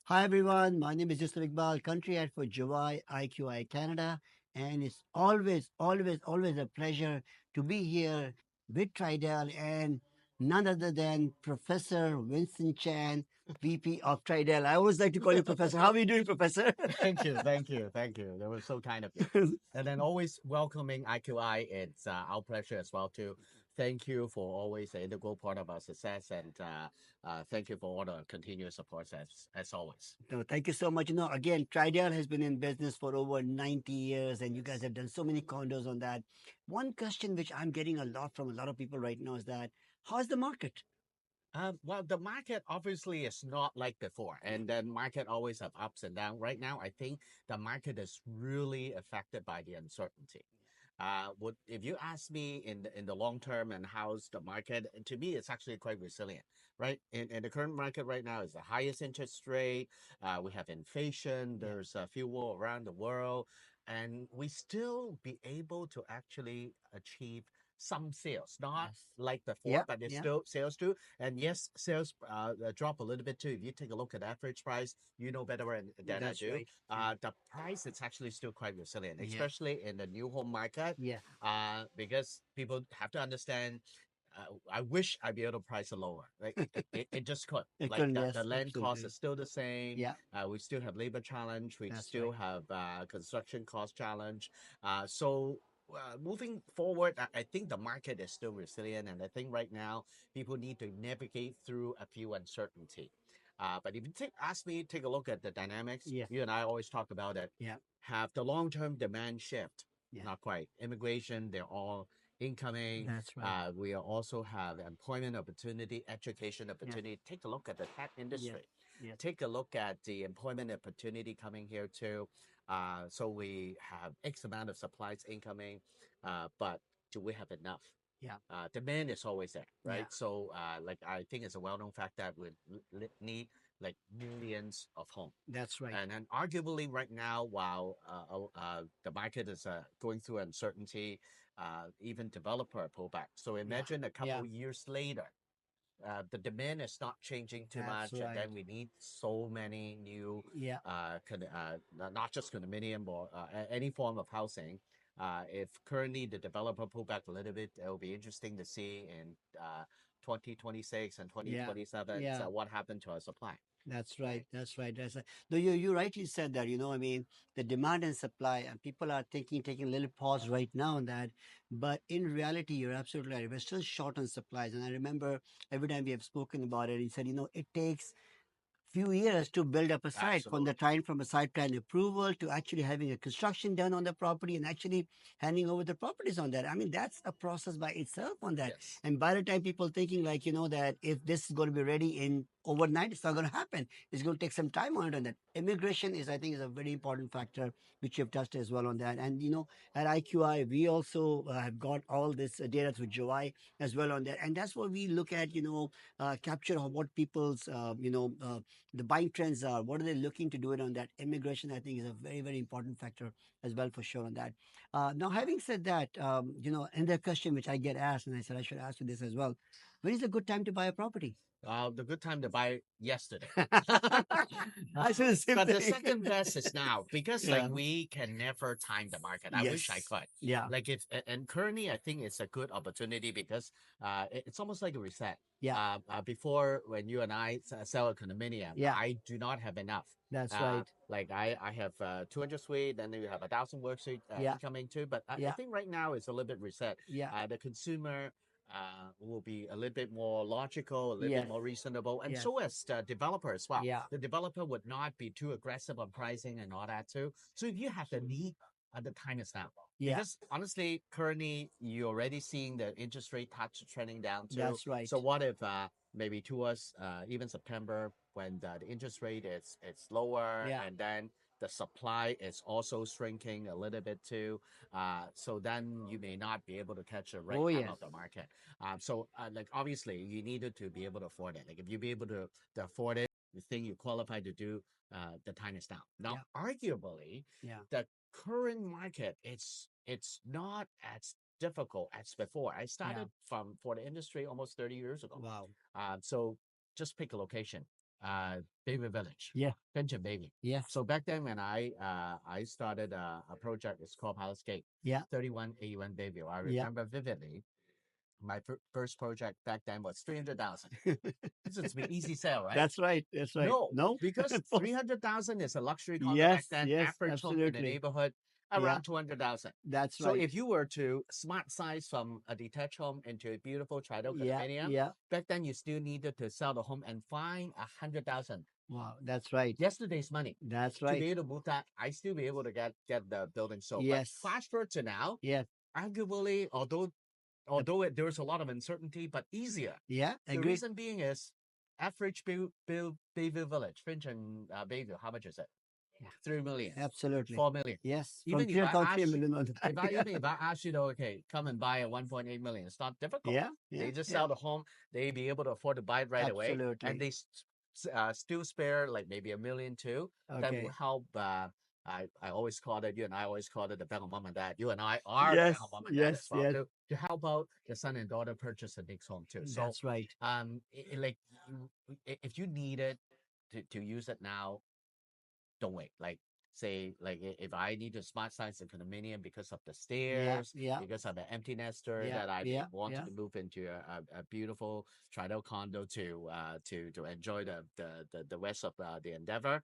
Hi everyone, my name is Yousaf Iqbal, country head for July IQI Canada, and it's always a pleasure to be here with Tridel and none other than Professor Winson Chan, VP of Tridel. I always like to call you Professor. How are you doing, Professor? Thank you. That was so kind of you. And then always welcoming IQI. It's our pleasure as well too. Thank you for always an integral part of our success, and thank you for all the continuous support as always. No, thank you so much. Again, Tridel has been in business for over 90 years, and you guys Yes. have done so many condos on that. One question which I'm getting a lot from a lot of people right now is that how's the market? Well, the market obviously is not like before, and the market always have ups and downs. Right now, I think the market is really affected by the uncertainty. Would if you ask me in the long term and how's the market, to me it's actually quite resilient, right? In the current market right now is the highest interest rate. We have inflation. Yeah. There's a few war around the world, and we still be able to actually achieve some sales, not Yes. like before, Yeah. but it's Yeah. still sales too. And yes, sales drop a little bit too. If you take a look at average price, you know better than I That's do. right. Yeah. The price is actually still quite resilient, Yeah. especially in the new home market, Yeah. because people have to understand. I wish I'd be able to price it lower. Like it just could. It Like couldn't. the Yes. land cost Absolutely. is still the same. Yeah. We still have labor challenge. We That's still right. have construction cost challenge. So moving forward, I think the market is still resilient, and I think right now people need to navigate through a few uncertainty. But if you ask me, take a look at the dynamics. Yeah. You and I always talk about it. Yeah. Have the long-term demand shift? Yeah. Not quite. Immigration, they're all incoming. That's right. We also have employment opportunity, education Yeah. opportunity. Take a look at the tech Yes. industry. Yes. Take a look at the employment opportunity coming here too. So we have X amount of supplies incoming, but do we have enough? Yeah. Demand is always there, Yeah. right? So, like I think it's a well-known fact that we need like millions of homes. That's right. And then arguably right now, while the market is going through uncertainty, even developer pullback. So Yeah. imagine a Yeah. couple years later, the demand is not changing too That's much, and right. then we need so many new, Yeah. not just condominium or any form of housing. If currently the developer pull back a little bit, it will be interesting to see in 2026 and Yeah. 2027 Yeah. what happened to our supply. That's right. That's right. That's right. No, you rightly said that. I mean, the demand and supply, and people are taking a little pause right now on that. But in reality, you're absolutely right. We're still short on supplies. And I remember every time we have spoken about it, he said, it takes few years to build up a site from the Absolutely. time from a site plan approval to actually having a construction done on the property and actually handing over the properties on that. I mean, that's a process by itself on that. Yes. And by the time people thinking like, that if this is going to be ready in overnight, it's not going to happen. It's going to take some time on it. And that immigration is, I think, is a very important factor, which you've touched as well on that. And, at IQI, we also have got all this data through July as well on that. And that's what we look at, capture of what people's, the buying trends are. What are they looking to do it on that? Immigration, I think, is a very, very important factor as well for sure on that. Now, having said that, and the question which I get asked, and I said I should ask you this as well, when is a good time to buy a property? The good time to buy yesterday. I said the same But the thing. second best is now because like Yeah. we can never time the market. I wish I Yes. could. Yeah. Like if and currently I think it's a good opportunity because it's almost like a reset. Yeah. Before when you and I sell a condominium, Yeah. I do not have enough. That's right. Like I have 200 suite, then you have 1,000 work suite Yeah. incoming too. But I Yeah. think right now it's a little bit reset. Yeah. The consumer will be a little bit more logical, a little bit Yes. more reasonable, and Yes. so as the developer as well. Yeah. The developer would not be too aggressive on pricing and all that too. So if you have the need, the time is now. Yeah. Because honestly, currently you're already seeing the interest rate touch trending down too. That's right. So what if maybe towards even September when the interest rate is it's lower Yeah. and then the supply is also shrinking a little bit too. So then you may not be able to catch the right Oh time yes. of the market. Like obviously you needed to be able to afford it. Like if you be able to afford it, you think you qualify to do, the time is now. Now, Yeah. arguably, Yeah. the current market it's not as difficult as before. I Yeah. started from for the industry almost 30 years ago. Wow. So just pick a location. Baby Village, Yeah. Finch and Baby. Yes. So back then when I started a project, it's called Palace Gate, Yeah. 3181 Bayview. I Yeah. remember vividly. My first project back then was 300,000. This is be easy sale, right? That's right. That's right. No, No. because 300,000 is a luxury condo back Yes. then. Yes. Average home in the Absolutely. neighborhood Yeah. around 200,000. That's So right. if you were to smart size from a detached home into a beautiful Tridel Yeah. condominium, Yeah. back then you still needed to sell the home and find 100,000. Wow. That's right. Yesterday's money. That's To be right. able to move that, I still be able to get the building sold. But Yes. fast forward to now, Yes. arguably, The- there's a lot of uncertainty, but easier. Yeah. The Agreed. reason being is average Bayview Village, Finch and Bayview, how much is it? Yeah. 3 million, Absolutely. 4 million. Yes. From Even if three I o'clock, three ask, million on that. if I Yeah. even if I ask you to okay, come and buy a 1.8 million, it's not difficult. Yeah. Yeah. They just Yeah. sell the home, they be able to afford to buy it right away, and Absolutely. they still spare like maybe a million too. That will Okay. help. I always call it, you and I always call it the Bangor mom and dad. You and I are the Yes. Bangor mom and dad as Yes. well Yes. to help out the son and daughter purchase the next home too. So That's right. like if you need it to use it now, don't wait. Like say like if I need to smart size the condominium because of the Yeah. stairs, Yeah. because of an empty nester Yeah. that I Yeah. wanted Yeah. to move into a beautiful Tridel condo to enjoy the rest of the endeavor.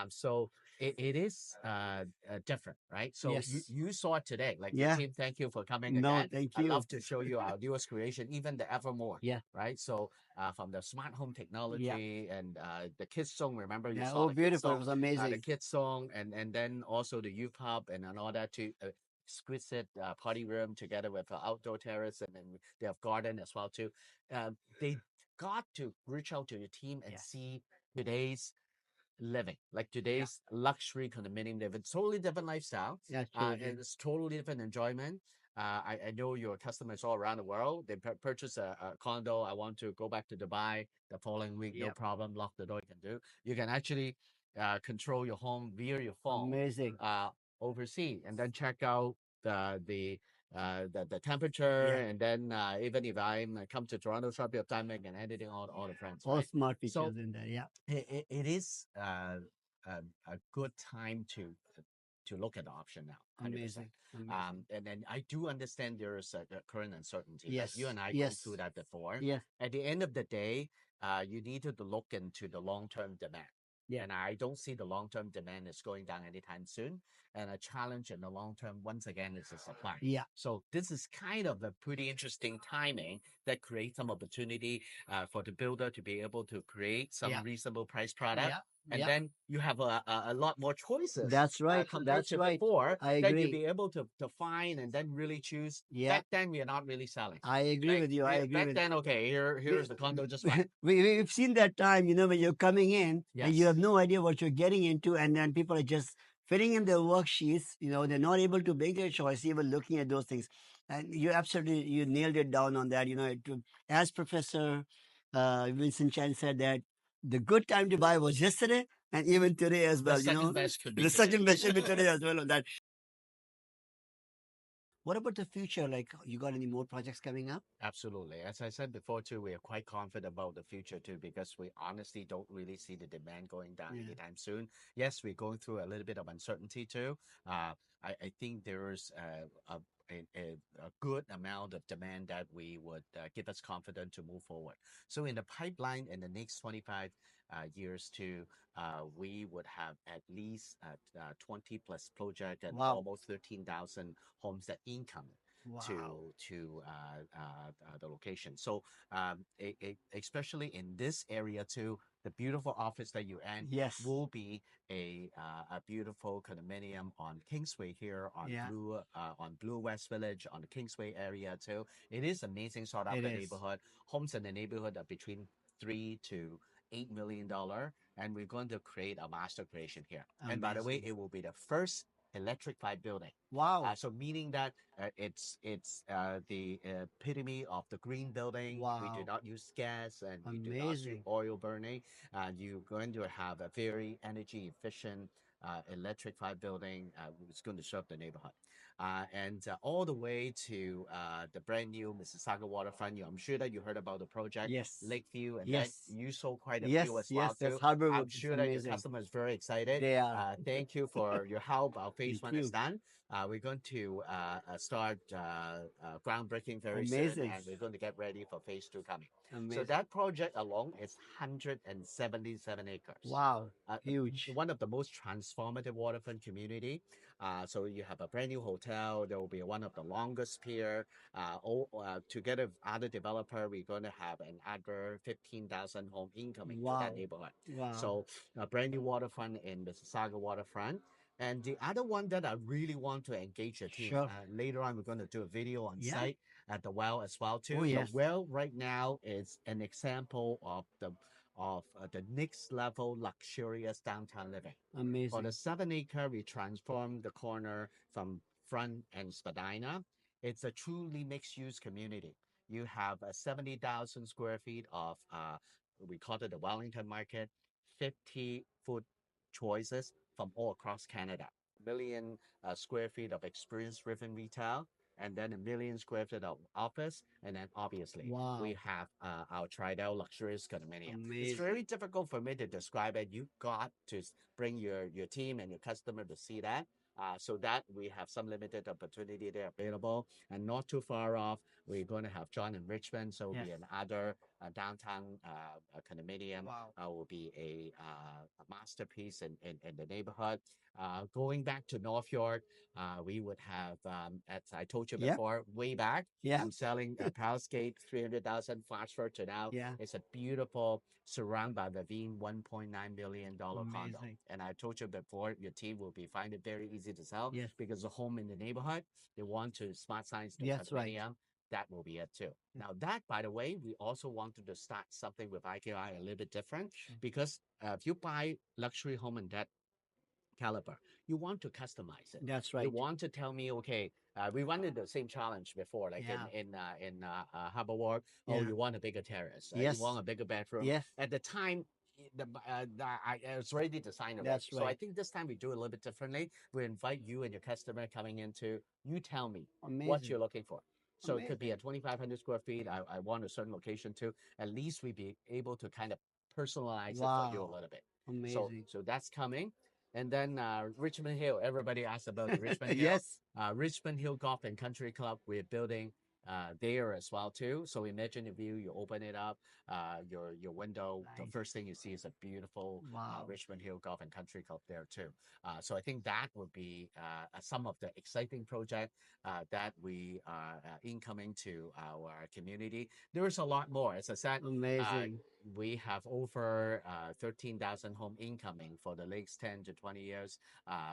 So it is different, right? So Yes. you saw it today. Like the Yeah. team, thank you for coming No. again. Thank I you. love to show you our newest creation, even the Evermore, Yeah. right? So from the smart home Yeah. technology and the kids song. Remember you Yeah. saw Oh, the kids beautiful. It song, was the amazing. kids song, and then also the youth hub and all that to exquisite party room together with outdoor terrace, and then they have garden as well too. They got to reach out to your team and Yes. see today's living, like Yeah. today's luxury condominium living, totally different lifestyle. Absolutely. And it's totally different enjoyment. I know your customers all around the world. They purchase a condo. I want to go back to Dubai the following week. No Yeah. problem. Lock the door. You can do. You can actually control your home via your phone Amazing. uh, overseas, and then check out the temperature, Yeah. and then even if I'm come to Toronto, shop your timing and editing all the friends, All right? smart So features in there. Yeah. it is a good time to look at the option now, 100%. Amazing. Amazing. And then I do understand there is a current uncertainty, but you Yes. and I go through Yes. that before. Yes. At the end of the day, you need to look into the long-term demand. Yeah. And I don't see the long-term demand is going down anytime soon. And a challenge in the long term, once again, is the supply. Yeah. So this is kind of a pretty interesting timing that creates some opportunity for the builder to be able to create some Yeah. reasonable price product. Yeah. And Yeah. then you have a lot more choices That's right. compared That's to right. before I that you'll agree. be able to find and then really choose. Yeah. Back then, we are not really selling. I agree Like with you. I agree back with then, okay, we, here's the condo, just fine. we've seen that time, when you're coming in and you have Yes, no idea what you're getting into, and then people are just filling in their worksheets, they're not able to make their choice, even looking at those things. And you nailed it down on that. As Professor Winson Chan said, that the good time to buy was yesterday and even today as the well. second best could be The today. second best should be today as well on that. What about the future? Like, you got any more projects coming up? Absolutely. As I said before, too, we are quite confident about the future, too, because we honestly don't really see the demand going down Yeah. anytime soon. Yes, we're going through a little bit of uncertainty, too. I think there's a good amount of demand that we would give us confidence to move forward. So, in the pipeline in the next 25 years, too, we would have at least 20 plus project and Wow. almost 13,000 homes that income Wow. to the location. So especially in this area too, the beautiful office that you in Yes. will be a beautiful condominium on Kingsway here Yeah, on Blue West Village on the Kingsway area too. It is amazing sought it after is. neighborhood. Homes in the neighborhood are between $3 to $8 million, and we're going to create a master creation here. And by the way, Amazing. it will be the first electrified building. Wow. So meaning that it's the epitome of the green building. We do Wow. not use gas and we do not do Amazing. oil burning. You're going to have a very energy efficient electrified building. It's going to serve the neighborhood. and all the way to the brand new Mississauga waterfront. I'm sure that you heard about the project Yes. Lakeview, and then Yes. you saw quite a few Yes. as well Yes. That's too. harbor. I'm It's sure that your amazing. customer is very excited. They are. Thank you for your help. Our phase Thank one is you. done. We're going to start groundbreaking very soon, Amazing. and we're going to get ready for phase two coming. So Amazing. that project alone is 177 acres. Wow. Uh, Huge. one of the most transformative waterfront community. So you have a brand new hotel. There will be one of the longest pier. Together with other developer, we're going to have another 15,000 home incoming to that Wow. neighborhood. Wow. So a brand new waterfront in Mississauga waterfront. And the other one that I really want to engage your team, Sure. later on, we're going to do a video on Yeah. site at the well as well Oh, too. The yes. well right now is an example of the next level luxurious downtown living. For the Amazing. 7 acre, we transformed the corner from front and Spadina. It's a truly mixed use community. You have a 70,000 square feet of, we call it the Wellington Market, 50 food choices from all across Canada. Million square feet of experience driven retail, and then a million square feet of office, and then obviously we Wow. have our Tridel luxurious condominium. It's Amazing. very difficult for me to describe it. You got to bring your team and your customer to see that. So that we have some limited opportunity there available, and not too far off, we're going to have John and Richmond. So it'll Yes. be another downtown condominium. Wow. Will be a masterpiece in the neighborhood. Going back to North York, we would have, as I told you Yeah. before, way back, Yeah. I'm selling a Palace Gate 300,000 flash for to now. Yeah. It's a beautiful, surrounded by the Veen $1.9 million condo. Amazing. And I told you before, your team will be find it very easy to sell Yes. because the home in the neighborhood, they want to smart science the That's right. condominium. That will be it too. Now that, by the way, we also wanted to start something with IQI a little bit different Sure. because if you buy luxury home in that caliber, you want to customize it. That's You right. want to tell me, okay, we wanted the same challenge before, like Yeah. in Harbor Walk. Oh, Yeah. you want a bigger terrace. You want Yes. a bigger bedroom. Yes. At the time, it's already designed already. That's So I right. think this time we do a little bit differently. We invite you and your customer coming into. You tell me what Amazing. you're looking for. So it could be a Amazing. 2,500 square feet. I want a certain location too. At least we be able to kind of personalize it for you a Wow. little bit. So Amazing. so that's coming. And then Richmond Hill, everybody asks about the Richmond Hill. Yes. Richmond Hill Golf and Country Club, we're building there as well too. So imagine the view, you open it up, your window, the Nice. first thing you see is a beautiful Wow. Richmond Hill Golf and Country Club there too. So I think that would be some of the exciting project that we are incoming to our community. There's a lot more. As I said, Amazing. we have over 13,000 home incoming for the next 10 to 20 years.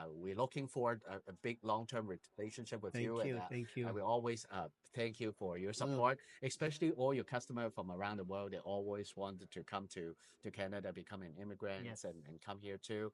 We're looking for a big long-term relationship with you, Thank you. Thank you. we always thank you for your Oh, support, especially all your customers from around the world. They always wanted to come to Canada, becoming yes. immigrants, and come here too.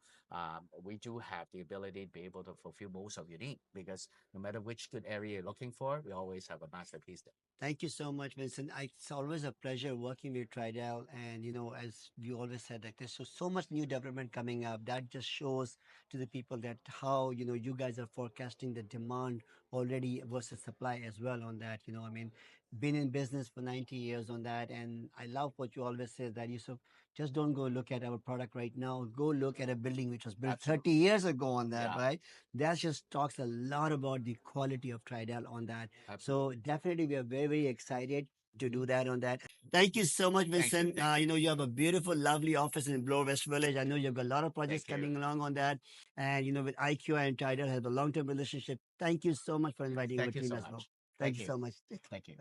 We do have the ability to be able to fulfill most of your need because no matter which good area you're looking for, we always have a masterpiece there. Thank you so much, Vincent. It's always a pleasure working with Tridel. And, as you always said, like there's so much new development coming up. That just shows to the people that how, you guys are forecasting the demand already versus supply as well on that. I mean, been in business for 90 years on that. And I love what you always say that you so just don't go look at our product right now. Go look at a building which was built 30 Absolutely. years ago on that, Yeah, right? That just talks a lot about the quality of Tridel on that. So absolutely. definitely, we are very, very excited to Mhm. do that on that. Thank you so much, Thank you. Vincent. You have a beautiful, lovely office in Bloor West Village. I know you've got a lot of projects Thank you. coming along on that. And, with IQI and Tidal have a long-term relationship. Thank you so much for inviting our Thank you team so as well. much. Thank Thank you you. so much. Thank you.